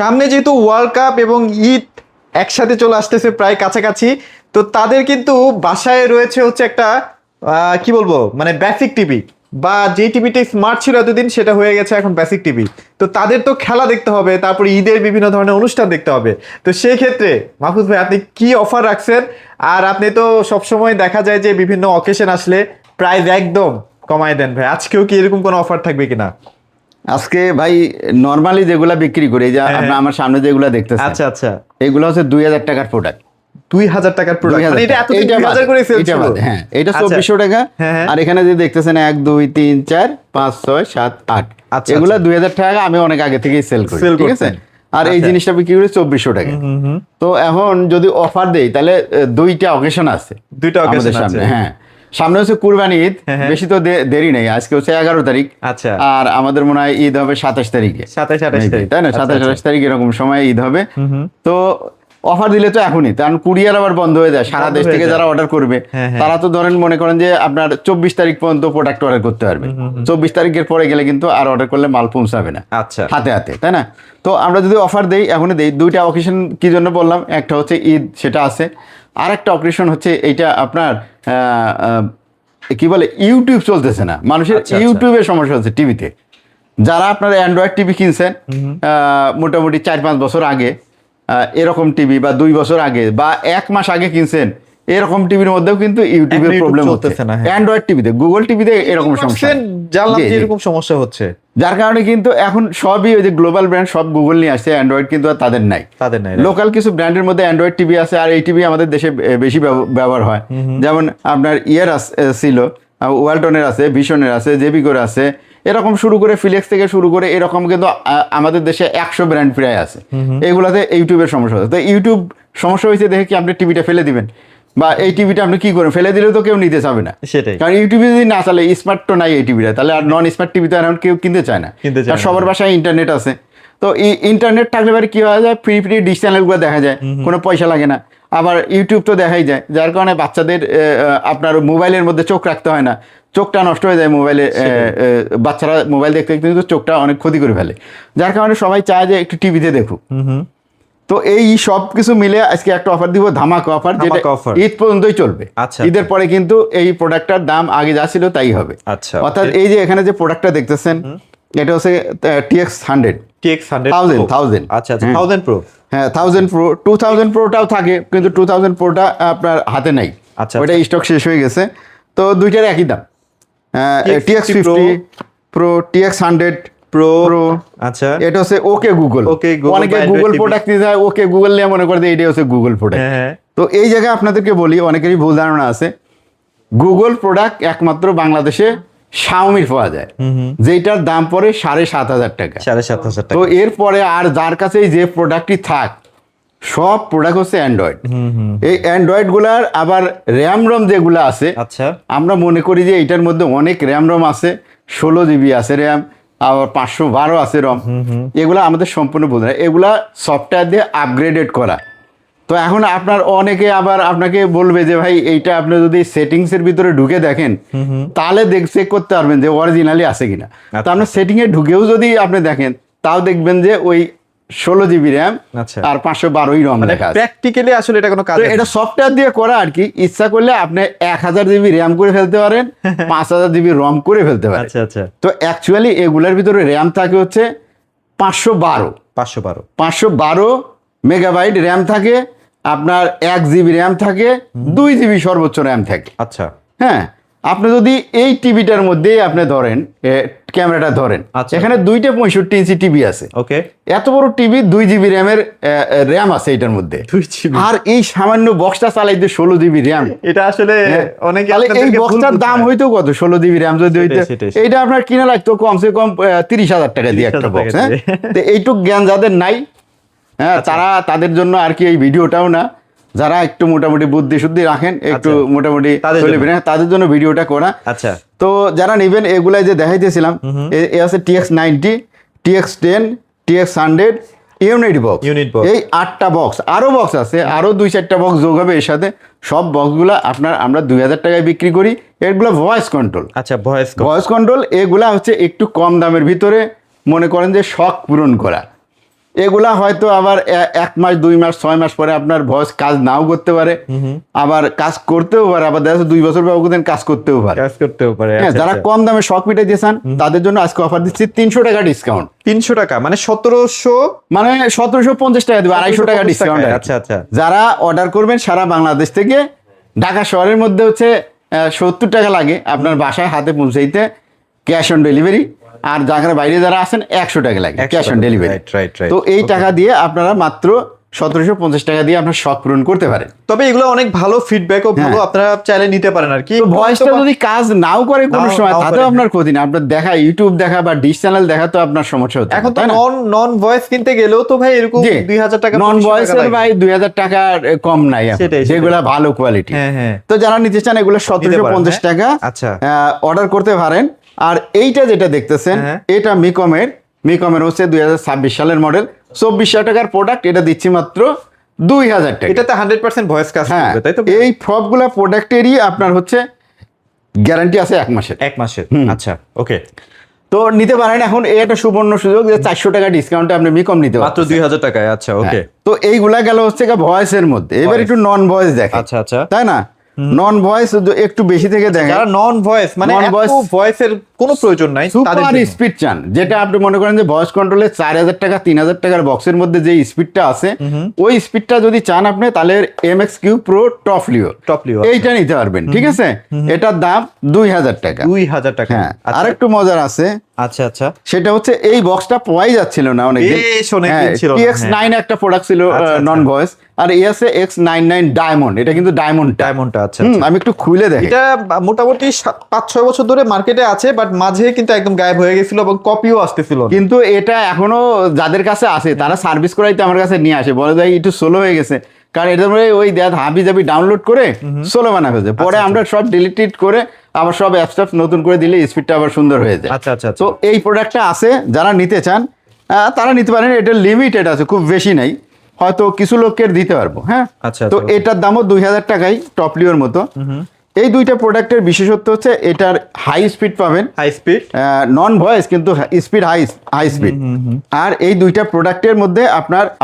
সামনে যেহেতু world cup এবং ঈদ একসাথে চলে আসতেছে প্রায় কাছাকাছি, তো তাদের কিন্তু বাসায় রয়েছে হচ্ছে একটা কি বলবো মানে বেসিক টিভি, বা যে টিভিটা স্মার্ট ছিল এতদিন সেটা হয়ে গেছে এখন বেসিক টিভি। তো তাদের তো খেলা দেখতে হবে, তারপরে ঈদের বিভিন্ন ধরনের অনুষ্ঠান দেখতে হবে। তো সেই ক্ষেত্রে মাহফুজ ভাই আপনি কি অফার রাখছেন? আর আপনি তো সবসময় দেখা যায় যে বিভিন্ন অকেশন আসলে প্রাইস একদম কমায় দেন ভাই, আজকেও কি এরকম কোনো অফার থাকবে কিনা? আজকে ভাই নরমালি যেগুলা বিক্রি করি, এই যে আপনার আমার সামনে যেগুলা দেখতেছেন, আচ্ছা আচ্ছা, এগুলো হচ্ছে 2000 টাকার প্রোডাক্ট। 2000 টাকার প্রোডাক্ট, মানে এটা এতদিন 2000 করে সেল ছিল। হ্যাঁ, এটা আচ্ছা। 2400 টাকা। হ্যাঁ, হ্যাঁ। আর এখানে যে দেখতেছেন 1 2 3 4 5 6 7 8, আচ্ছা, এগুলা আচ্ছা। 2000 টাকা আমি অনেক আগে থেকেই সেল করি, Sell ঠিক আছে। করতেন। আর এই আচ্ছা। জিনিসটা বিক্রি করি 2400 টাকা। তো এখন যদি অফার দেই তাহলে দুইটা অকেশন আছে দুইটা occasion আমাদের সামনে। আছে। হ্যাঁ, সামনে হচ্ছে কুরবানি ঈদ, হ্যাঁ, হ্যাঁ। বেশি তো দেরি নেই, আজকে হচ্ছে 11 তারিখ। আচ্ছা। আর আমাদের মনে হয় ঈদ হবে 27 তারিখে, 27-28 তারিখ, তাই না? আচ্ছা, 27 আচ্ছা। 28 তারিখ এরকম সময় ঈদ হবে। তো অফার দিলে তো এখনই, কারণ কুরিয়ার আবার বন্ধ হয়ে যায় সারা বন্ধ দেশ হয়ে থেকে যায়। যারা অর্ডার করবে, হ্যাঁ, হ্যাঁ। তারা তো ধরেন মনে করেন যে আপনার 24 তারিখ পর্যন্ত প্রোডাক্ট অর্ডার করতে পারবে। 24 তারিখের পরে গেলে কিন্তু আর অর্ডার করলে মাল পৌঁছাবে না আচ্ছা। হাতে হাতে, তাই না? তো আমরা যদি অফার দেই, এখনই দেই। দুইটা অকেশন কি জন্য বললাম, একটা হচ্ছে ঈদ, সেটা আছে। আর একটা অকেশন হচ্ছে এইটা আপনার কি বলে, ইউটিউব চলতেছে না, মানুষের আচ্ছা, আচ্ছা। ইউটিউবের সমস্যা হচ্ছে টিভিতে। যারা আপনার অ্যান্ড্রয়েড টিভি কিনছেন মোটামুটি 4-5 বছর আগে, এরকম টিভি, বা 2 বছর আগে বা 1 মাস আগে কিনছেন, এরকম টিভির মধ্যেও কিন্তু ইউটিউবের YouTube প্রবলেম হচ্ছে চলতেছে না, হ্যাঁ। অ্যান্ড্রয়েড টিভিতে। গুগল টিভিতে এরকম সমস্যা নেই। জানলাম জি, যে জি। এরকম সমস্যা হচ্ছে। যার কারণে কিন্তু এখন সবই ওই যে গ্লোবাল ব্র্যান্ড, সব গুগল নিয়ে আসছে, অ্যান্ড্রয়েড কিন্তু আর তাদের নাই। তাদের নাই। লোকাল কিছু ব্র্যান্ডের মধ্যে অ্যান্ড্রয়েড টিভি আছে, আর এই টিভি আমাদের দেশে বেশি ব্যবহার হয়। যেমন আপনার ছিল, ওয়ালটনের আছে, ভিশনের আছে, জেবিকোর আছে, এরকম শুরু করে ফিলেক্স থেকে শুরু করে এরকম কিন্তু আমাদের দেশে 100 ব্র্যান্ড প্রায় আছে। এগুলাতে ইউটিউবের সমস্যা হচ্ছে। তো ইউটিউব সমস্যা হয়েছে দেখে কি আপনি টিভিটা ফেলে দিবেন? বা এই টিভিটা আপনি কি করেন, ফেলে দিলেও তো কেউ নিতে চাবে না। সেটাই। কারণ ইউটিউবে যদি না চালে, স্মার্ট তো নাই এই টিভিটা, তাহলে আর নন স্মার্ট টিভি তো এখন কেউ কিনতে চায় না। আর সবার বাসায় ইন্টারনেট আছে। তো ইন্টারনেট থাকলে এবার কি হয়ে যায়, ফ্রি ডিশ চ্যানেলগুলো দেখা যায়, কোনো পয়সা লাগে না। আবার ইউটিউব তো দেখাই যায়, যার কারণে বাচ্চাদের আপনার মোবাইলের মধ্যে চোখ রাখতে হয় না, চোখটা নষ্ট হয়ে যায় মোবাইলে। বাচ্চারা মোবাইল দেখতে দেখতে কিন্তু চোখটা অনেক ক্ষতি করে ফেলে, যার কারণে সবাই চায় যে একটু টিভিতে দেখুক। তো এই সব কিছু মিলে আজকে একটা অফার দিব, ধামাকা অফার, যেটা offer। ঈদ পর্যন্তই চলবে। আচ্ছা। ঈদের পরে কিন্তু এই প্রোডাক্টটার দাম আগে যা ছিল তাই হবে। আচ্ছা, অর্থাৎ এই যে এখানে যে প্রোডাক্টটা দেখতেছেন, এটা হচ্ছে TX100 TX100 1000। আচ্ছা আচ্ছা, 1000 প্রো। হ্যাঁ, 1000 প্রো। 2000 প্রোটাও থাকে, কিন্তু 2000 প্রোটা আপনার হাতে নাই, আচ্ছা, ওইটা স্টক শেষ হয়ে গেছে। তো দুইটার একই দাম। TX50 pro, TX100 pro. Pro. আচ্ছা। এটা হচ্ছে ওকে গুগল। ওকে গুগল, অনেকে বা গুগল Android প্রোডাক্ট নিয়ে যায়, ওকে গুগল নিয়ে মনে করে যে এইটাই হচ্ছে গুগল প্রোডাক্ট। হ্যাঁ, হ্যাঁ। তো এই জায়গায় আপনাদেরকে বলি, অনেকেরই ভুল ধারণা আছে। গুগল প্রোডাক্ট একমাত্র বাংলাদেশে শাওমির পাওয়া যায়, যেটার দাম পড়ে 7,500 টাকা। 7,500 তো টাকা। এরপরে আর যার কাছে যে প্রোডাক্টটি থাক, সব প্রোডাক্ট হচ্ছে অ্যান্ড্রয়েড। এই অ্যান্ড্রয়েড গুলার আবার র্যাম রম যেগুলো আছে, আচ্ছা। আমরা মনে করি যে এইটার মধ্যে অনেক র্যাম রম আছে, 16 জিবি আছে র্যাম, আবার 512 আছে রম। এগুলা আমাদের সম্পূর্ণ বোঝা না, এগুলা সফটওয়্যার দিয়ে আপগ্রেডেড করা। তো এখন আপনার অনেকে আবার আপনাকে বলবে যে ভাই এইটা আপনি যদি সেটিংসের ভিতরে ঢুকে দেখেন, তাহলে চেক করতে পারবেন যে অরিজিনালি আছে কিনা। তো আপনার সেটিংয়ে ঢুকেও যদি আপনি দেখেন, তাও দেখবেন যে ওই 16 জিবি র্যাম আচ্ছা। আর 512 রম লেখা আছে। প্র্যাকটিক্যালি আসলে এটা কোনো কাজ তো এটা সফটওয়্যার দিয়ে করা আর কি। ইচ্ছা করলে আপনি 1000 জিবি র্যাম করে ফেলতে পারেন, 5000 জিবি রম করে ফেলতে পারেন। আচ্ছা আচ্ছা। তো অ্যাকচুয়ালি এগুলোর ভিতরে র্যাম থাকে হচ্ছে 512 512 মেগাবাইট র্যাম থাকে, আপনার 1 জিবি র্যাম থাকে, 2 জিবি সর্বোচ্চ র্যাম থাকে। আচ্ছা। হ্যাঁ, আপনি যদি এই টিভিটার মধ্যেই আপনি ধরেন, ক্যামেরাটা ধরেন, আচ্ছা। এখানে দুইটা 65 ইঞ্চি টিভি আছে। ওকে। এত বড় টিভি, 2 জিবি র্যামের র্যাম আছে এটার মধ্যে। 2 জিবি। আর এই সামান্য বক্সটা চালাইতে 16 জিবি র্যাম। এটা আসলে অনেকে তাহলে এই বক্সটার দাম হইতো কত? 16 জিবি র্যাম যদি হইতো, সেটাই। এইটা আপনার কিনা লাগতো কমসে কম 30,000 টাকা দিয়ে একটা 30,000 বক্স। টাকা হ্যাঁ, দিয়ে। তো এইটুক জ্ঞান যাদের নাই, হ্যাঁ, তাদের জন্য আর কি এই ভিডিওটাও না। যারা একটু মোটামুটি বুদ্ধি শুদ্ধি রাখেন, একটু মোটামুটি তাদের জন্য ভিডিওটা করা। আচ্ছা। তো যারা নেবেন, এগুলাই যে দেখাইতেছিলাম, এ আছে TX90, TX10, TX100 unit box. এই 8টা বক্স, আরো বক্স আছে, আরো 2-4টা বক্স যোগ হবে এর সাথে। সব বক্সগুলো আমরা 2000 টাকায় বিক্রি করি। এগুলো ভয়েস কন্ট্রোল। আচ্ছা, ভয়েস কন্ট্রোল। এগুলা হচ্ছে একটু কম দামের ভিতরে, মনে করেন যে শখ পূরণ করা। এগুলা হয়তো আবার 1 মাস 2 মাস 6 মাস পরে আপনার ভয়েস কাজ নাও করতে পারে, আবার কাজ করতেও পারে, আবার দেখা যাচ্ছে 2 বছর ব্যবধান কাজ করতেও পারে। হ্যাঁ, যারা কম দামে শখ মিটাইতে চান তাদের জন্য আজকে অফার দিচ্ছি 300 টাকা ডিসকাউন্ট। 300 টাকা মানে 1700, মানে 1750 টাকা দেবে, 250 টাকা ডিসকাউন্ট। আচ্ছা আচ্ছা। যারা অর্ডার করবেন সারা বাংলাদেশ থেকে, ঢাকা শহরের মধ্যে হচ্ছে 70 টাকা লাগে আপনার বাসায় হাতে পৌঁছাইতে ক্যাশ অন ডেলিভারি, আর ঢাকার বাইরে যারা আছেন 100 টাকা লাগে ক্যাশ অন ডেলিভারি। তো এই টাকা দিয়ে আপনারা মাত্র 1750 টাকা দিয়ে আপনার শখ পূরণ করতে পারেন। তবে এগুলো অনেক ভালো ফিডব্যাকও ভালো, আপনারা চাইলে নিতে পারেন আর কি। ভয়েসটা যদি কাজ নাও করে কোনো সময় তাতেও আপনার ক্ষতি না, আপনার দেখা ইউটিউব দেখা বা ডিশ চ্যানেল দেখা তো আপনার সমস্যা হচ্ছে। এখন তো নন ভয়েস কিনতে গেলেও তো ভাই এরকম 2000 টাকা, নন ভয়েসের ভাই 2000 টাকার কম নাই যেগুলা ভালো কোয়ালিটি। তো যারা নিতে চান এগুলো 1750 টাকা আচ্ছা অর্ডার করতে পারেন। আর এইটা যেটা দেখতেছেন এটা মিকমের হচ্ছে 2026 সালের মডেল, 2400 টাকার প্রোডাক্ট, এটা দিচ্ছি মাত্র 2000 টাকা। এটাতে 100% ভয়েস কাজ করবে, তাই তো? এই সবগুলা প্রোডাক্টেরই আপনার হচ্ছে গ্যারান্টি আছে 1 মাসের। 1 মাসের, আচ্ছা ওকে। তো নিতে পারেন এখন, এই একটা সুবর্ণ সুযোগ যে 400 টাকা ডিসকাউন্টে আপনি মিকম নিতে পারেন মাত্র 2000 টাকায়। আচ্ছা ওকে। তো এইগুলা গেল হচ্ছে ভয়েসের মধ্যে। এবার একটু নন ভয়েস দেখেন। আচ্ছা আচ্ছা, তাই না? নন ভয়েস একটু বেশি থেকে দেখেন। যারা নন ভয়েস মানে ভয়েসের কোনো প্রয়োজন নাই তাদের সুপার স্পিড চান, যেটা আপনি মনে করেন যে ভয়েস কন্ট্রোলে 4000 টাকা 3000 টাকার বক্সের মধ্যে যে স্পিডটা আছে ওই স্পিডটা যদি চান আপনি, তাহলে MX-Q Pro টপ লিও এইটা নিতে পারবেন। ঠিক আছে, এটার দাম 2000 টাকা। 2000 টাকা। হ্যাঁ, আরেকটু মজার আছে। আচ্ছা আচ্ছা, সেটা হচ্ছে এই বক্সটা পাওয়াই যাচ্ছিল না অনেকদিন। TX9 একটা প্রোডাক্ট ছিল নন ভয়েস, আর এই আছে X99 ডায়মন্ড। এটা কিন্তু ডায়মন্ডটা। আচ্ছা, আমি একটু খুলে দেখি। এটা মোটামুটি 5-6 বছর ধরে মার্কেটে আছে, বাট মাঝে কিন্তু একদম গায়েব হয়ে গেছিল এবং কপিও আসতেছিল। কিন্তু এটা এখনো যাদের কাছে আছে তারা সার্ভিস করাইতে আমার কাছে নিয়ে আসে, বলে ভাই একটু স্লো হয়ে গেছে, কারণ এটার মধ্যে ওই হাবি জাবি ডাউনলোড করে স্লো বানা হয়েছে। পরে আমরা সব ডিলিট করে আবার সব অ্যাপস নতুন করে দিলে স্পিডটা আবার সুন্দর হয়ে যায়। আচ্ছা আচ্ছা। তো এই প্রোডাক্টটা আছে, যারা নিতে চান তারা নিতে পারেন। এটা লিমিটেড আছে, খুব বেশি নাই, হয়তো কিছু লোকের দিতে পারবো। হ্যাঁ, আচ্ছা। তো এটার দামও 2000 টাকাই টপলিওর মতো। এই দুইটা প্রোডাক্টের বিশেষত্ব হচ্ছে এটার হাই স্পিড পাবেন, হাই স্পিড নন ভয়েস কিন্তু স্পিড হাই স্পিড। আর এই দুইটা প্রোডাক্টের মধ্যে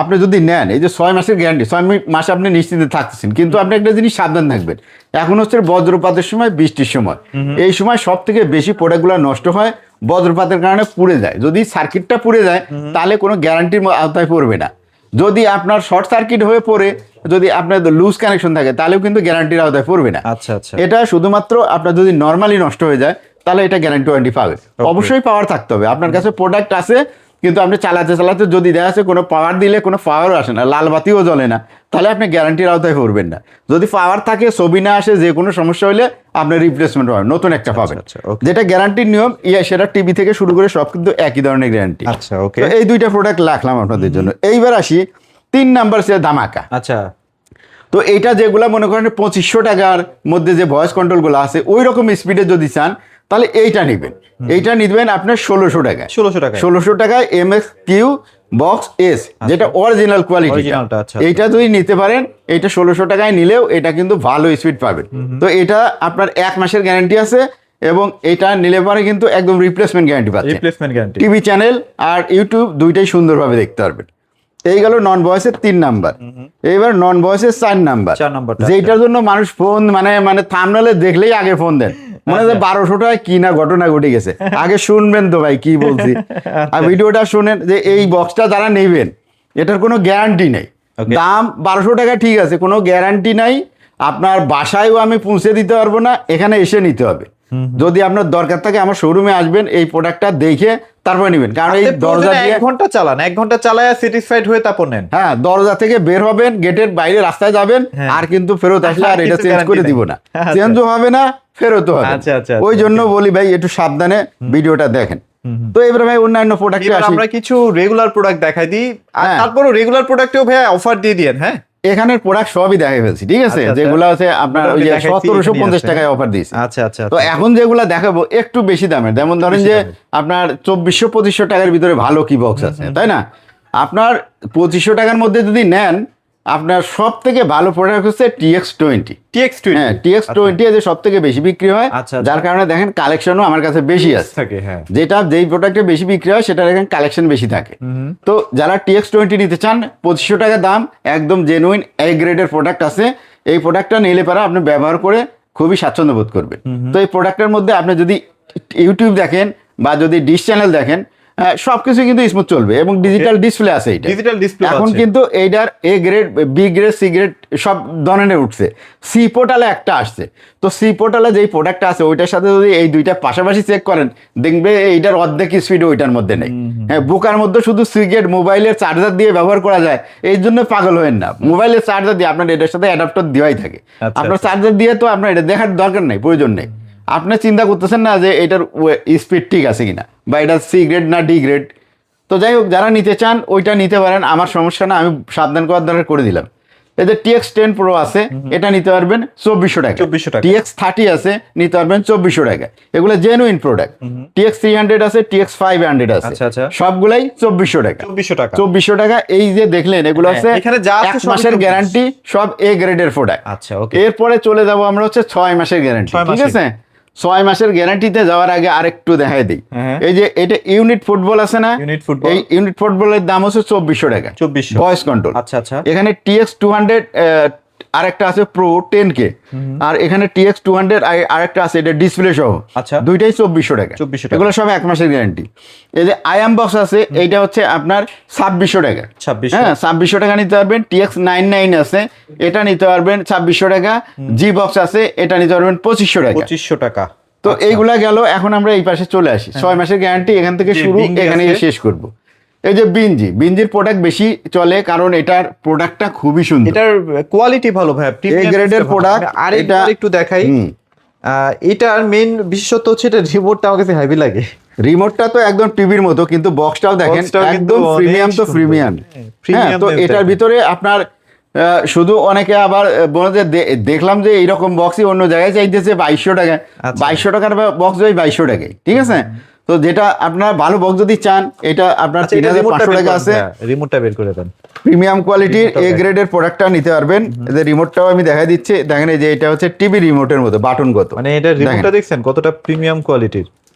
আপনি যদি নেন, এই যে 6 মাসের গ্যারান্টি, 6 মাস আপনি নিশ্চিন্তে থাকতেছেন। কিন্তু আপনি একটা জিনিস সাবধান থাকবেন, এখন হচ্ছে বজ্রপাতের সময়, বৃষ্টির সময়, এই সময় সব থেকে বেশি প্রোডাক্টগুলো নষ্ট হয়, বজ্রপাতের কারণে পুড়ে যায়। যদি সার্কিটটা পুড়ে যায় তাহলে কোনো গ্যারান্টির আওতায় পড়বে না। যদি আপনার শর্ট সার্কিট হয়ে পড়ে, যদি আপনার লুজ কানেকশন থাকে, তাহলেও কিন্তু গ্যারান্টির আওতায় পড়বে না। আচ্ছা আচ্ছা। এটা শুধুমাত্র আপনার যদি নর্মালি নষ্ট হয়ে যায় তাহলে এটা গ্যারান্টি ওয়ারেন্টি পাবে। অবশ্যই পাওয়ার থাকতে হবে, আপনার কাছে প্রোডাক্ট আছে কিন্তু আপনি চালাতে যদি দেখা যাচ্ছে কোনো পাওয়ার দিলে কোনো পাওয়ারও আসে না, লাল বাতিও জ্বলে না, তাহলে আপনি গ্যারান্টির আওতায় পড়বেন না। যদি পাওয়ার থাকে, ছবি না আসে, যে কোনো সমস্যা হলে আপনার রিপ্লেসমেন্ট পাবেন, নতুন একটা পাবেন। যেটা গ্যারান্টির নিয়ম সেটা টিভি থেকে শুরু করে সব কিন্তু একই ধরনের গ্যারান্টি। আচ্ছা ওকে। এই দুইটা প্রোডাক্ট রাখলাম আপনাদের জন্য। এইবার আসি 3 নাম্বার সে ধামাকা। আচ্ছা, তো এইটা যেগুলা মনে করেন 2500 টাকার মধ্যে যে ভয়েস কন্ট্রোলগুলো আছে ওই রকম স্পিডে যদি চান তাহলে এইটা নেবেন। এইটা নিবেন আপনার 1600 টাকায়। 1600 টাকায় MX-Q বক্স S, যেটা অরিজিনাল কোয়ালিটি। এইটা যদি নিতে পারেন, এইটা 1600 টাকায় নিলেও এটা কিন্তু ভালো স্পিড পাবেন। তো এটা আপনার 1 মাসের গ্যারান্টি আছে, এবং এটা নিলে পরে কিন্তু একদম রিপ্লেসমেন্ট গ্যারান্টি পাচ্ছেন। টিভি চ্যানেল আর ইউটিউব দুইটাই সুন্দরভাবে দেখতে পারবেন। এই গেল নন ভয়েসের 3 নাম্বার। এইবার নন ভয়েসের 4 নাম্বার, যেটার জন্য মানুষ ফোন মানে থাম্বনেলে দেখলেই আগে ফোন দেন, মনে হয় 1200 টাকায় কি না ঘটনা ঘটে গেছে। আগে শুনবেন তো ভাই কি বলছি, আর ভিডিওটা শুনেন যে এই বক্সটা যারা নেবেন এটার কোনো গ্যারান্টি নেই। দাম 1200 টাকা ঠিক আছে, কোনো গ্যারান্টি নাই। আপনার বাসায়ও আমি পৌঁছে দিতে পারবো না, এখানে এসে নিতে হবে। যদি আপনার দরকার থাকে আমার শোরুমে আসবেন, এই প্রোডাক্টটা দেখে তারপরে নেবেন। কারণ এই দরজা দিয়ে 1 ঘন্টা চালান, 1 ঘন্টা চালায় স্যাটিসফাইড হয়ে তারপর নেন। হ্যাঁ, দরজা থেকে বের হবেন, গেটের বাইরে রাস্তায় যাবেন, আর কিন্তু ফেরত আসলে আর এটা চেঞ্জ করে দিব না, চেঞ্জও হবে না, ফেরতও হবে। ওই জন্য বলি ভাই একটু সাবধানে ভিডিওটা দেখেন। তো এবারে ভাই অন্যান্য প্রোডাক্টে আসি। আমরা কিছু রেগুলার প্রোডাক্ট দেখাই দিই, আর তারপরও রেগুলার প্রোডাক্টেও ভাই অফার দিয়ে দিয়েন। হ্যাঁ, এখানের প্রোডাক্ট সবই দেখাই ফেলছি, ঠিক আছে? যেগুলো আছে আপনার ওই যে 1750 টাকায় অফার দিয়েছি। আচ্ছা আচ্ছা। তো এখন যেগুলো দেখাবো একটু বেশি দামের, যেমন ধরেন যে আপনার 2400-2500 টাকার ভিতরে ভালো কি বক্স আছে, তাই না? আপনার 2500 টাকার মধ্যে যদি নেন, আপনার সব থেকে ভালো প্রোডাক্ট হচ্ছে TX20। TX20 হ্যাঁ, TX20 যে সব থেকে বেশি বিক্রি হয়, আচ্ছা, যার কারণে দেখেন কালেকশনও আমার কাছে বেশি আছে। থাকে, হ্যাঁ। যেই প্রোডাক্টে বেশি বিক্রি হয় সেটা দেখেন কালেকশন বেশি থাকে। তো যারা TX20 নিতে চান, 2500 টাকা দাম, একদম জেনুইন এ গ্রেডের প্রোডাক্ট আছে। এই প্রোডাক্টটা নিলে পারা আপনি ব্যবহার করে খুবই স্বাচ্ছন্দ্য বোধ করবেন। তো এই প্রোডাক্টের মধ্যে আপনি যদি ইউটিউব দেখেন বা যদি ডিশ চ্যানেল দেখেন, সবকিছু কিন্তু স্মুথ চলবে এবং ডিজিটাল ডিসপ্লে আছে। এটা ডিজিটাল ডিসপ্লে এখন কিন্তু এইটার A grade, B grade, C grade সব ধরনের উঠছে। সি পোর্টালে একটা আসছে। তো সি পোর্টালে যেই প্রোডাক্টটা আছে ওইটার সাথে যদি এই দুইটা পাশাপাশি চেক করেন, দেখবে এইটার অর্ধেক স্পিড ওইটার মধ্যে নেই। হ্যাঁ, বুকার মধ্যে শুধু সি গ্রেড মোবাইলের চার্জার দিয়ে ব্যবহার করা যায়, এই জন্য পাগল হবেন না। মোবাইলের চার্জার দিয়ে আপনার এটার সাথে অ্যাডাপ্টার দেওয়াই থাকে। আপনার চার্জার দিয়ে তো আপনার এটা দেখার দরকার নেই, প্রয়োজন নেই। আপনি চিন্তা করতেছেন না যে এটার স্পিড ঠিক আছে কিনা, বা এটা সি গ্রেড না ডি গ্রেড। তো যাই হোক, যারা নিতে চান ওইটা নিতে পারেন, আমার সমস্যা না, আমি সাবধান করার দরকার করে দিলাম। এদের TX10 Pro আছে, এটা নিতে পারবেন 2400 টাকা। 2400 টাকা। TX30 আছে, নিতে পারবেন 2400 টাকা। এগুলো জেনুইন প্রোডাক্ট। TX300 আছে, TX500 আছে, আচ্ছা, আচ্ছা। সবগুলাই 2400 টাকা। 2400 টাকা। 2400 টাকা। এই যে দেখলেন, এগুলো আছে এখানে যা আছে 1 সবই মাসের 24 গ্যারান্টি, সব এ গ্রেডের প্রোডাক্ট। আচ্ছা, ওকে। এরপরে চলে যাব আমরা হচ্ছে 6 মাসের গ্যারান্টি। 6 ঠিক আছে, 6 মাসের গ্যারান্টিতে যাওয়ার আগে আরেকটু দেখাই দিই। হ্যাঁ। এই যে এটা ইউনিট ফুটবল আছে না, ইউনিট ফুটবল। এই ইউনিট ফুটবলের দাম হচ্ছে 2400 টাকা। 2400 ভয়েস কন্ট্রোল। আচ্ছা, আচ্ছা। এখানে TX200 আরেকটা আছে প্রো 10K, আর এখানে TX200 আরেকটা আছে, এটা ডিসপ্লে সহ। আচ্ছা। দুইটাই 2400 টাকা। 2400 টাকা। এগুলো সব 1 মাসের গ্যারান্টি। এই যে আইএম বক্স আছে, এইটা হচ্ছে আপনার 2600 টাকা। 2600। হ্যাঁ, 2600 টাকা নিতে পারবেন। TX99 আছে, এটা নিতে পারবেন 2600 টাকা। জি বক্স আছে, এটা নিতে পারবেন 2500 টাকা। 2500 টাকা। তো এইগুলা গেল। এখন আমরা এই পাশে চলে আসি। 6 মাসের গ্যারান্টি এখান থেকে যে শুরু, বিঞ্জি এখানে আছে। শেষ করব। এই যে বিঞ্জির প্রোডাক্ট বেশি চলে, কারণ এটার প্রোডাক্টটা খুবই সুন্দর। এটার কোয়ালিটি ভালো ভাই, এ গ্রেডের প্রোডাক্ট। আর এটা একটু দেখাই। এটার মেইন বিশেষত্ব হচ্ছে এটা রিমোটটা আমার কাছে হেভি লাগে। রিমোটটা তো একদম টিভির মতো, কিন্তু বক্সটাও দেখেন বক্সটাও কিন্তু একদম প্রিমিয়াম। তো অনেক প্রিমিয়াম। সুন্দর। হ্যাঁ, তো Premium এটার দেখতে। ভিতরে আপনার শুধু অনেকে আবার বলে যে দেখলাম যে এইরকম বক্সই অন্য জায়গায় চাইতেছে 2200 টাকা। আচ্ছা। 2200 টাকার বক্স ওই 2200 টাকায়। ঠিক আছে, তো যেটা আপনার ভালো বক্স যদি চান, এটা আপনার আচ্ছা, এটা 3500 টাকা আছে। রিমোটটা বের করে দেন। প্রিমিয়াম কোয়ালিটির এ গ্রেডের প্রোডাক্টটা নিতে পারবেন। এদের রিমোটটাও আমি দেখাই দিচ্ছি। দেখেন, এই যে এটা হচ্ছে টিভি রিমোটের মতো বাটনগত। মানে এটা রিমোটটা দেখছেন কতটা প্রিমিয়াম কোয়ালিটির।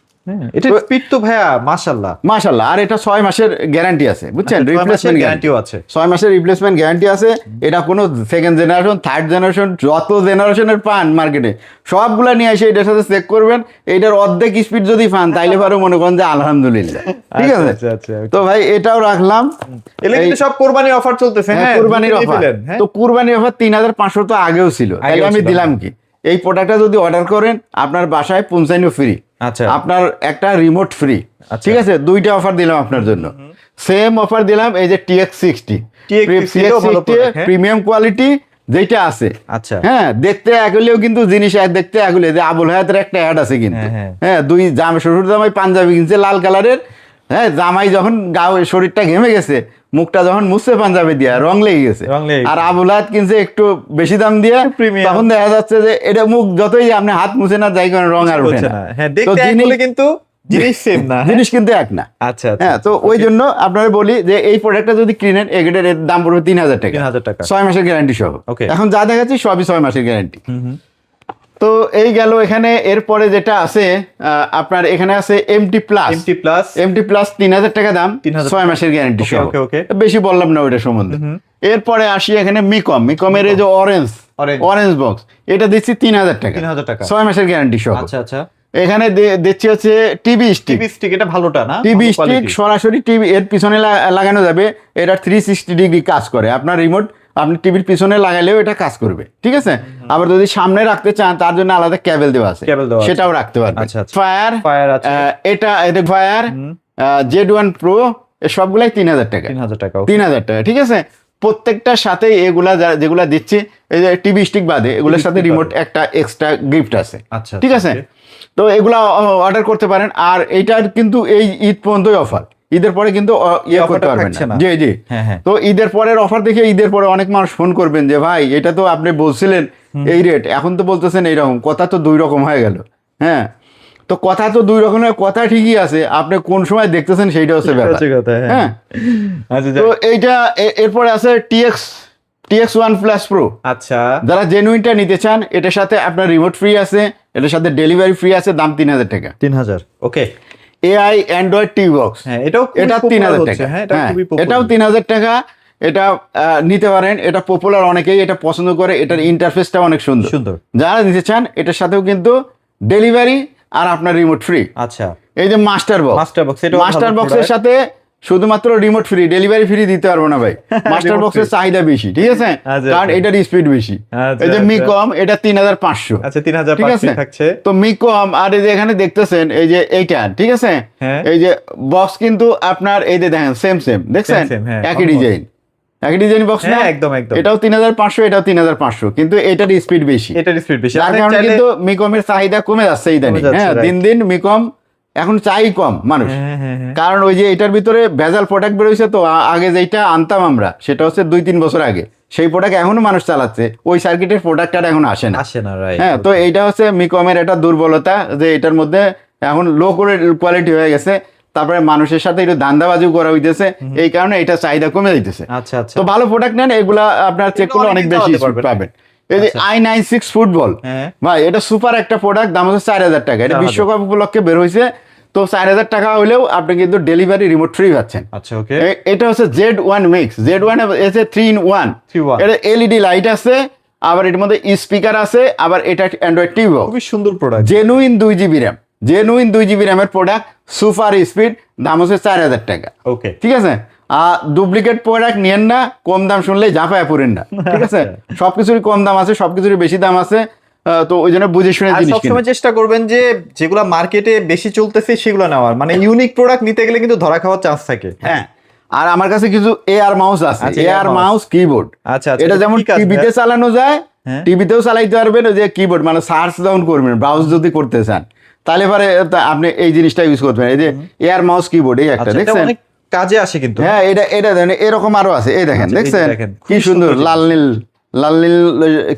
হ্যাঁ, এটা স্পিড তো ভাইয়া মাশাআল্লাহ। মাশাআল্লাহ। আর এটা 6 মাসের গ্যারান্টি আছে, বুঝছেন? আচ্ছা, 6 মাসের রিপ্লেসমেন্ট গ্যারান্টিও আছে। 6 মাসের রিপ্লেসমেন্ট গ্যারান্টি আছে। এটা কোনো সেকেন্ড জেনারেশন, থার্ড জেনারেশন, যত জেনারেশনের পান মার্কেটে সবগুলা নিয়ে এসে এটার সাথে চেক করবেন। এইটার অর্ধেক স্পিড যদি পান, তাইলে পারো মনে করেন যে আলহামদুলিল্লাহ। ঠিক আছে। আচ্ছা, আচ্ছা, আচ্ছা। তো ভাই এটাও রাখলাম। এগুলো কিন্তু সব কুরবানি অফার চলতেছে। হ্যাঁ, কুরবানির নিয়ে অফার। ফেলেন, হ্যাঁ। তো কুরবানির অফার 3500 তো আগেও ছিল, তাইলে আমি ছিল, দিলাম কি? এই প্রোডাক্টটা যদি অর্ডার করেন, আপনার বাসায় পৌঁছানো ফ্রি। আচ্ছা। আপনার একটা রিমোট ফ্রি। আচ্ছা। ঠিক আছে, দুইটা অফার দিলাম আপনার জন্য। সেম অফার দিলাম এই যে TX60 TX60 ভালো product, হ্যাঁ। প্রিমিয়াম কোয়ালিটি যেটা আছে। আচ্ছা। হ্যাঁ, দেখতে এগুলিও কিন্তু জিনিস দেখতে এগুলি, যে আবুল হায়াতের একটা অ্যাড আছে কিন্তু। হ্যাঁ, হ্যাঁ। হ্যাঁ, দুই শ্বশুর জামাই পাঞ্জাবি কিনছে লাল কালারের। হ্যাঁ, জামাই যখন শরীরটা ঘেমে গেছে, মুখটা যখন মুছছে পাঞ্জাবি দিয়ে, রং লেগে গেছে। রং লেগে আর আবুল হায়াত কিনছে একটু বেশি দাম দিয়ে, premium। তখন দেখা যাচ্ছে যে এটা মুখ যতই আপনি হাত মুছে না, যাই করেন রং আর ওঠে হচ্ছে না। না। হ্যাঁ, তো দেখতে এক জিনিস- হলে কিন্তু জিনিস সেম না। হ্যাঁ? জিনিস কিন্তু এক না। আচ্ছা, আচ্ছা। হ্যাঁ, তো ওই জন্য আপনারা বলি যে এই প্রোডাক্টটা যদি কিনেন, এর দাম পড়বে 3000 টাকা। 3000 টাকা। 6 মাসের গ্যারান্টি সহ। Okay। এখন যা দেখাচ্ছি সবই 6 মাসের গ্যারান্টি। তো এই গেল। এখানে এরপরে যেটা আছে, আপনার এখানে আছে MT প্লাস। MT প্লাস 3000 টাকা দাম, 3000 6 মাসের গ্যারান্টি সহ। ওকে, ওকে। বেশি বললাম না ওইটা সম্বন্ধে। এরপরে আসি এখানে মিকমের এই যে অরেঞ্জ বক্স, এটা দিচ্ছি 3000 টাকা। 3000 টাকা। 6 মাসের গ্যারান্টি সহ। আচ্ছা, আচ্ছা। এখানে দিচ্ছি হচ্ছে টিভি স্টিক। টিভি স্টিক, এটা ভালোটা না? টিভি ভালো স্টিক quality। সরাসরি টিভি এর পিছনে লাগানো যাবে। এটা 360 ডিগ্রি কাজ করে। আপনার রিমোট আপনি টিভির পিছনে লাগালেও এটা কাজ করবে। ঠিক আছে। আবার যদি সামনে রাখতে চান, তার জন্য আলাদা কেবল দেওয়া আছে, কেবল দেওয়া আছে। সেটাও রাখতে পারবেন। আচ্ছা, আচ্ছা। ফায়ার আছে। এটা ফায়ার Z1 Pro সবগুলাই 3000 টাকা। 3000 টাকা। 3000 টাকা। ঠিক আছে। প্রত্যেকটার সাথে এগুলা যেগুলা দিচ্ছি, এই যে টিভি স্টিক বাদে এগুলোর সাথে stick রিমোট একটা এক্সট্রা গিফট আছে। আচ্ছা, ঠিক আছে। তো এগুলা অর্ডার করতে পারেন। আর এইটার কিন্তু এই ঈদ পর্যন্তই অফার। ঈদের পরে কিন্তু এই করতে অফারটা পারবেন থাকছে না। না। জি জি। হ্যাঁ, হ্যাঁ। তো ঈদের পরের অফার দেখে ঈদের পরে অনেক মানুষ ফোন করবেন যে ভাই, এটা তো আপনি বলছিলেন এই রেট, এখন তো বলতেছেন এইরকম। কথা তো দুই রকম হয়ে গেল। হ্যাঁ, তো কথা তো দুই রকমের। কথা ঠিকই আছে, আপনি কোন সময় দেখতেছেন সেইটা হচ্ছে ব্যাপার। হচ্ছে কথা, হ্যাঁ। হ্যাঁ। আচ্ছা, তো এইটা এরপরে আছে TX1 Plus Pro আচ্ছা যারা জেনুইনটা নিতে চান, এটার সাথে আপনার রিমোট ফ্রি আছে, এটার সাথে ডেলিভারি ফ্রি আছে, দাম 3000 টাকা। 3000 ওকে। AI অ্যান্ড্রয়েড টিভি বক্স, হ্যাঁ এটাও এটা 3000 টাকা। হ্যাঁ এটা হ্যাঁ, খুবই এটাও পপুলার। 3000 টাকা। এটা নিতে পারেন, এটা পপুলার, অনেকেই এটা পছন্দ করে, এটার ইন্টারফেসটা অনেক সুন্দর। সুন্দর। যারা নিতে চান এটার সাথেও কিন্তু ডেলিভারি আর আপনার রিমোট ফ্রি। আচ্ছা এই যে মাস্টার বক্স, এটা মাস্টার বক্সের সাথে শুধুমাত্র রিমোট ফ্রি, ডেলিভারি ফ্রি দিতে পারবো না ভাই। মাস্টার বক্সের চাহিদা বেশি, ঠিক আছে, আচ্ছা, কারণ এটার স্পিড বেশি। এই যে মিকম, এটা 3500। আচ্ছা ঠিক 3500 আছে থাকছে। তো মিকম, আর এই যে এখানে দেখতেছেন এই যে এইটা, ঠিক আছে, হ্যাঁ। এই যে বক্স কিন্তু আপনার এই যে দেখেন সেম দেখছেন, Same, হ্যাঁ, একই almost। ডিজাইন বক্স না, হ্যাঁ একদম একদম। এটাও 3500, এটাও 3500, কিন্তু এটার স্পিড বেশি। এটার স্পিড বেশি। যার আপনি কারণে চাইলে- কিন্তু মিকমের চাহিদা কমে যাচ্ছে ইদানিং। যাচ্ছে, হ্যাঁ, right. দিন দিন মিকম এখন চাই কম মানুষ। হ্যাঁ, হ্যাঁ, হ্যাঁ। কারণ ওই যে এটার ভিতরে ভেজাল প্রোডাক্ট বেরোইছে, তো আগে যেটা আনতাম আমরা সেটা হচ্ছে 2-3 বছর আগে, সেই প্রোডাক্ট এখনো মানুষ চালাচ্ছে, ওই সার্কিটের প্রোডাক্ট আর এখন আসে না। আসে না, রাইট। হ্যাঁ, তো এইটা হচ্ছে মিকমের একটা দুর্বলতা, যে এটার মধ্যে এখন লো কোয়ালিটি হয়ে গেছে, তারপরে মানুষের সাথে একটু ধান্দাবাজিও করা হইতেছে, এই কারণে এটা চাহিদা কমে যাইতেছে। আচ্ছা আচ্ছা। তো ভালো প্রোডাক্ট নেন, এগুলা আপনার চেক করলে অনেক বেশি চালাতে স্পিড পারবেন। পাবেন। এই যে আচ্ছা। i96 ফুটবল, হ্যাঁ। ভাই এটা সুপার একটা প্রোডাক্ট, দাম হচ্ছে 4000 টাকা। এটা 4000 বিশ্বকাপ উপলক্ষে বের হয়েছে, তো 4000 টাকা হলেও আপনি কিন্তু ডেলিভারি রিমোট ফ্রি পাচ্ছেন। আচ্ছা ওকে। এটা হচ্ছে Z1 মিক্স, Z1 এসে 3-in-1। 3-in-1 এটা এলইডি লাইট আছে, আবার এটার মধ্যে স্পিকার আছে, আবার এটা অ্যান্ড্রয়েড টিভি বক্স। খুবই সুন্দর product. Genuine 2GB RAM, genuine 2GB র্যামের প্রোডাক্ট, সুপার স্পিড, দাম হচ্ছে 4000 টাকা। ওকে। ঠিক আছে, ডুপ্লিকেট প্রোডাক্ট নিয়েন না, কম দাম শুনলেই ঝাঁপায় পড়েন না, ঠিক আছে। সবকিছুরই কম দাম আছে, সবকিছুরই বেশি দাম আছে, তো ওই জন্য বুঝে শুনে আর জিনিস কিনুন। সবসময় চেষ্টা করবেন যে যেগুলো মার্কেটে বেশি চলতেছে সেগুলো নেওয়ার, মানে ইউনিক প্রোডাক্ট নিতে গেলে কিন্তু ধরা খাওয়ার চান্স থাকে। হ্যাঁ, আর আমার কাছে কিছু এআর মাউস আছে, আচ্ছা, এআর AR মাউস কিবোর্ড। আচ্ছা, আচ্ছা, এটা যেমন কি কাজ টিভিতে ভাই? চালানো যায়, হ্যাঁ। টিভিতেও চালাইতে পারবেন, ওই যে কিবোর্ড, মানে সার্চ ডাউন করবেন, ব্রাউজ যদি করতে চান, তাহলে পরে আপনি এই জিনিসটা ইউজ করতে পারেন। এই যে এআর মাউস কিবোর্ড, এই একটা আচ্ছা, এটা দেখছেন। অনেক কাজে আসে কিন্তু। হ্যাঁ, এটা দেখেন, এরকম আরো আছে, এই দেখেন, আচ্ছা, এই যে দেখছেন দেখেন, কি খুব সুন্দর, সুন্দর লাল নীল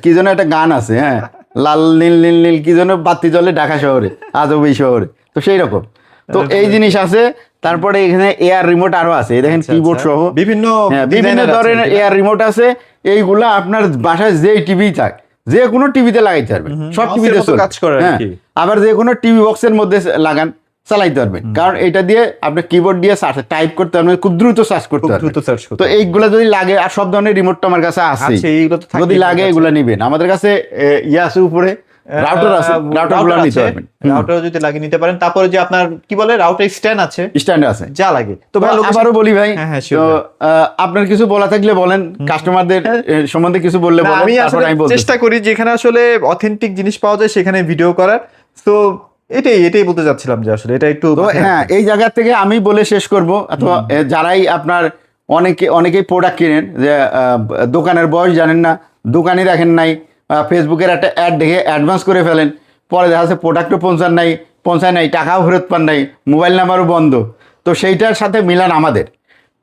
কি যেন একটা গান আছে, হ্যাঁ, লাল নীল নীল নীল কি যেন বাতি জ্বলে ঢাকা শহরে, আজব এই শহরে, তো সেই রকম। তো এই জিনিস আছে, তারপরে এখানে এয়ার রিমোট আরো আছে, এই দেখেন আচ্ছা, কিবোর্ড আচ্ছা। সহ বিভিন্ন বিভিন্ন designer আছে ধরনের এগুলা। এয়ার রিমোট আছে। এইগুলা আপনার বাসায় যে টিভি থাক, যে কোনো টিভিতে লাগাইতে পারবেন, সব mouse এর টিভিতে মতো কাজ করে আর কি। আবার যে কোনো টিভি বক্সের মধ্যে লাগান, চালাইতে পারবেন, কারণ এটা দিয়ে আপনি কিবোর্ড দিয়ে টাইপ করতে পারবেন, খুব দ্রুত সার্চ করতে খুব পারবেন। দ্রুত সার্চ করতে তো এইগুলা যদি লাগে, আর সব ধরনের রিমোট তো আমার কাছে আছে, আচ্ছা, এইগুলো তো থাকবেই যদি লাগে আপনার এগুলা নিবেন। আমাদের কাছে ইয়ে আছে উপরে, রাউটার আছে, রাউটার গুলো নিতে পারবেন, রাউটার যদি লাগে নিতে পারেন। তারপরে যে আপনার কি বলে রাউটার স্ট্যান্ড আছে, স্ট্যান্ড আছে। যা লাগে। তো তো ভাই location- আবারও বলি ভাই, হ্যাঁ, হ্যাঁ, sure তো ভাই। আপনার কিছু বলা থাকলে বলেন, কাস্টমারদের সম্বন্ধে কিছু বললে না, বলেন, আমি তারপর আসলে আমি বলতেছি। চেষ্টা করি যেখানে আসলে অথেন্টিক জিনিস পাওয়া যায় সেখানে ভিডিও করার। তো এটাই বলতে চাচ্ছিলাম যে আসলে এটা একটু তো হ্যাঁ, এই জায়গা থেকে আমি বলে শেষ করব, অথবা যারাই আপনার অনেকেই প্রোডাক্ট কিনেন, যে দোকানের বয়স জানেন না, দোকানে দেখেন নাই, ফেসবুকের একটা অ্যাড দেখে অ্যাডভান্স করে ফেলেন, পরে দেখা যাচ্ছে প্রোডাক্টও পৌঁছায় নাই, টাকাও ফেরত পান নাই, মোবাইল নাম্বারও বন্ধ। তো সেইটার সাথে মিলান আমাদের।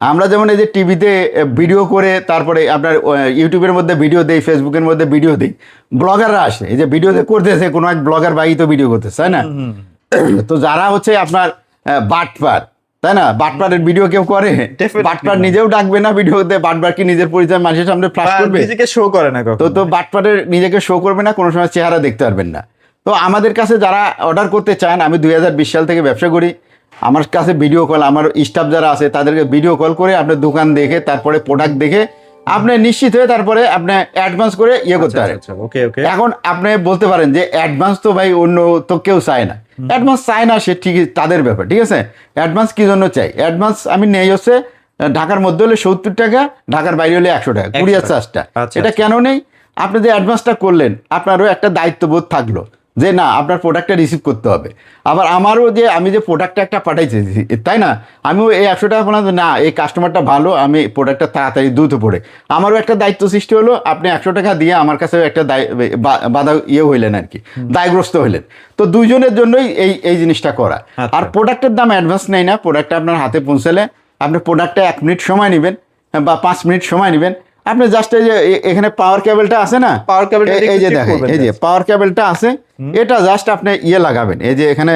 আমরা যেমন এই যে টিভিতে ভিডিও করে, তারপরে আপনার ইউটিউবের মধ্যে ভিডিও দেই, ফেসবুকের মধ্যে ভিডিও দিই, ব্লগাররা আসে, এই যে ভিডিও করতেছে, কোনো এক ব্লগার ভাই তো ভিডিও করতেছে, তাই না? তো যারা হচ্ছে আপনার বাটপার, তাই না, বাটপারের ভিডিও কেউ করে? Definitely বাটপার না। নিজেও ডাকবে না ভিডিওতে, বাটপার কি নিজের পরিচয় মানুষের সামনে ফ্লাশ করবে? নিজেকে শো করে না কখনো। তো বাটপারের নিজেকে শো করবে না, কোনো সময় চেহারা দেখতে পারবেন না। তো আমাদের কাছে যারা অর্ডার করতে চান, আমি 2020 সাল থেকে ব্যবসা করি, আমার কাছে ভিডিও কল, আমার স্টাফ যারা আছে তাদেরকে ভিডিও কল করে আপনার দোকান দেখে, তারপরে প্রোডাক্ট দেখে আপনি নিশ্চিত হয়ে তারপরে আপনি অ্যাডভান্স করে ইয়ে করতে পারেন। ওকে ওকে। এখন আপনি বলতে পারেন যে অ্যাডভান্স তো ভাই অন্য তো কেউ চায় না, অ্যাডভান্স চায় না, সে ঠিক তাদের ব্যাপার, ঠিক আছে। অ্যাডভান্স কি জন্য চাই? অ্যাডভান্স আমি নেই হচ্ছে ঢাকার মধ্যে হলে 70 টাকা, ঢাকার বাইরে হলে 100 টাকা, কুরিয়ার চার্জটা। আচ্ছা, এটা কেন নেই? আপনি যে অ্যাডভান্সটা করলেন, আপনারও একটা দায়িত্ববোধ থাকলো যে না, আপনার প্রোডাক্টটা রিসিভ করতে হবে। আবার আমারও যে আমি যে প্রোডাক্টটা একটা পাঠাইছি, তাই না, আমিও এই 100 টাকা বললাম না, এই কাস্টমারটা ভালো, আমি প্রোডাক্টটা তাড়াতাড়ি দ্রুত পড়ে, আমারও একটা দায়িত্ব সৃষ্টি হলো। আপনি 100 টাকা দিয়ে আমার কাছে একটা বাধা হইলেন আর কি, দায়গ্রস্ত হইলেন। তো দুইজনের জন্যই এই জিনিসটা করা। আর প্রোডাক্টের দাম অ্যাডভান্স নেই না, প্রোডাক্টটা আপনার হাতে পৌঁছালে আপনি প্রোডাক্টটা 1 মিনিট সময় নেবেন বা 5 মিনিট সময় নেবেন। আপনি জাস্ট এই যে এখানে পাওয়ার কেবলটা আছে না, পাওয়ার কেবলটা এই যে দেখেন, এই যে পাওয়ার কেবলটা আছে, এটা জাস্ট আপনি লাগাবেন, এই যে এখানে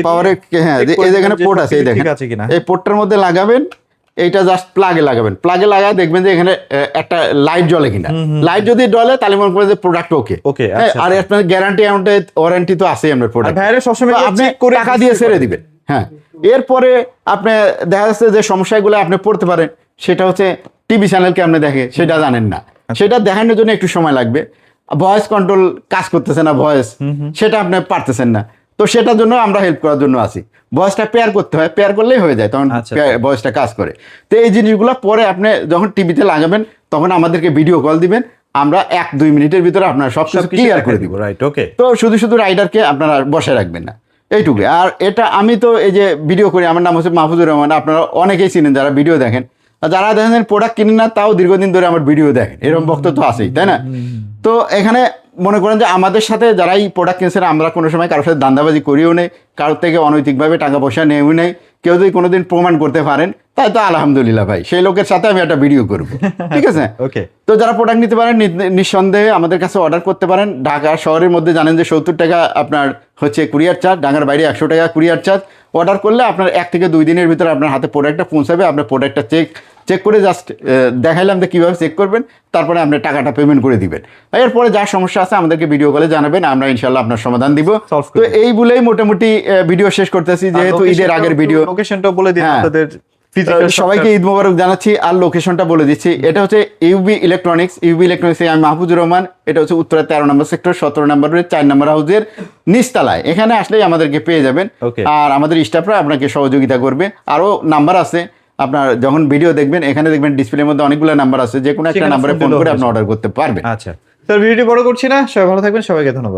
পাওয়ারের, হ্যাঁ, এই যে এখানে পোর্ট আছে, এই দেখেন, এই পোর্টটার মধ্যে লাগাবেন, এইটা জাস্ট প্লাগে লাগাবেন, প্লাগে লাগায় দেখবেন যে এখানে একটা লাইট জ্বলে কিনা। লাইট যদি জ্বলে তাহলে মনে করেন যে প্রোডাক্ট ওকে। ওকে, আর আপনার গ্যারান্টি ওয়ারেন্টি তো আছেই আপনার প্রোডাক্ট। ভাইরা সবসময় আপনি চেক করে টাকা দিয়ে ছেড়ে দিবেন। হ্যাঁ, এরপরে আপনি দেখা যাচ্ছে যে সমস্যাগুলো আপনি পড়তে পারেন, সেটা হচ্ছে টিভি চ্যানেলকে আপনি দেখে সেটা জানেন না, সেটা দেখানোর জন্য একটু সময় লাগবে। ভয়েস কন্ট্রোল কাজ করতেছে না, ভয়েস সেটা আপনি পারতেছেন না, তো সেটার জন্য আমরা হেল্প করার জন্য আছি। ভয়েসটা পেয়ার করতে হয়, পেয়ার করলেই হয়ে যায়, তখন ভয়েসটা কাজ করে। তো এই জিনিসগুলো পরে আপনি যখন টিভিতে লাগাবেন তখন আমাদেরকে ভিডিও কল দিবেন, আমরা 1-2 মিনিটের ভিতরে আপনার সব কিছু ক্লিয়ার করে দিব। রাইট, ওকে। তো শুধু রাইডারকে আপনারা বসে রাখবেন না, এইটুকু। আর এটা আমি তো এই যে ভিডিও করি, আমার নাম হচ্ছে মাহফুজুর রহমান, আপনারা অনেকেই চিনেন যারা ভিডিও দেখেন। আর যারা দেখেন প্রোডাক্ট কিনেন না তাও দীর্ঘদিন ধরে আমার ভিডিও দেখেন, এরকম বক্তব্য তো আছেই, তাই না? তো এখানে মনে করেন যে আমাদের সাথে যারা এই প্রোডাক্ট কিনছেন, আমরা কোনো সময় কারোর সাথে দান্দাবাজি করিও নেই, কারোর থেকে অনৈতিকভাবে টাকা পয়সা নেও নেই। কেউ যদি কোনোদিন প্রমাণ করতে পারেন তাই তো আলহামদুলিল্লাহ ভাই, সেই লোকের সাথে আমি একটা ভিডিও করবো, ঠিক আছে? ওকে। তো যারা প্রোডাক্ট নিতে পারেন নিঃসন্দেহে আমাদের কাছে অর্ডার করতে পারেন। ঢাকা শহরের মধ্যে জানেন যে 70 টাকা আপনার হচ্ছে কুরিয়ার চার্জ, ঢাকার বাইরে 100 টাকা কুরিয়ার চার্জ। অর্ডার করলে আপনার 1 থেকে 2 দিনের ভিতরে আপনার হাতে প্রোডাক্টটা পৌঁছাবে। আপনার প্রোডাক্টটা চেক করে জাস্ট দেখাইলাম যে কীভাবে চেক করবেন, তারপরে আপনি টাকাটা পেমেন্ট করে দিবেন। এরপরে যা সমস্যা আছে আমাদেরকে ভিডিও কলে জানাবেন, আমরা ইনশাল্লাহ আপনার সমাধান দিব। তো এই বলেই মোটামুটি ভিডিও শেষ করতেছি, যেহেতু ঈদের আগের ভিডিও। লোকেশনটা বলে দিন আপনাদের। সবাইকে ঈদ মোবারক জানাচ্ছি, আর লোকেশনটা বলে দিচ্ছি। এটা হচ্ছে ইউবি ইলেকট্রনিক্স। আমি মাহফুজুর রহমান। এটা হচ্ছে উত্তরা 13 নম্বর সেক্টর 17 নম্বরের 4 নম্বর হাউসের নিচতলায়। এখানে আসলেই আমাদেরকে পেয়ে যাবেন, আর আমাদের স্টাফরা আপনাকে সহযোগিতা করবে। আরো নাম্বার আছে, আপনার যখন ভিডিও দেখবেন এখানে দেখবেন ডিসপ্লের মধ্যে অনেকগুলো নাম্বার আছে, যে কোনো একটা নাম্বারে ফোন করে আপনি অর্ডার করতে পারবেন। আচ্ছা স্যার, ভিডিওটি বড় করছি না, সবাই ভালো থাকবেন, সবাইকে ধন্যবাদ।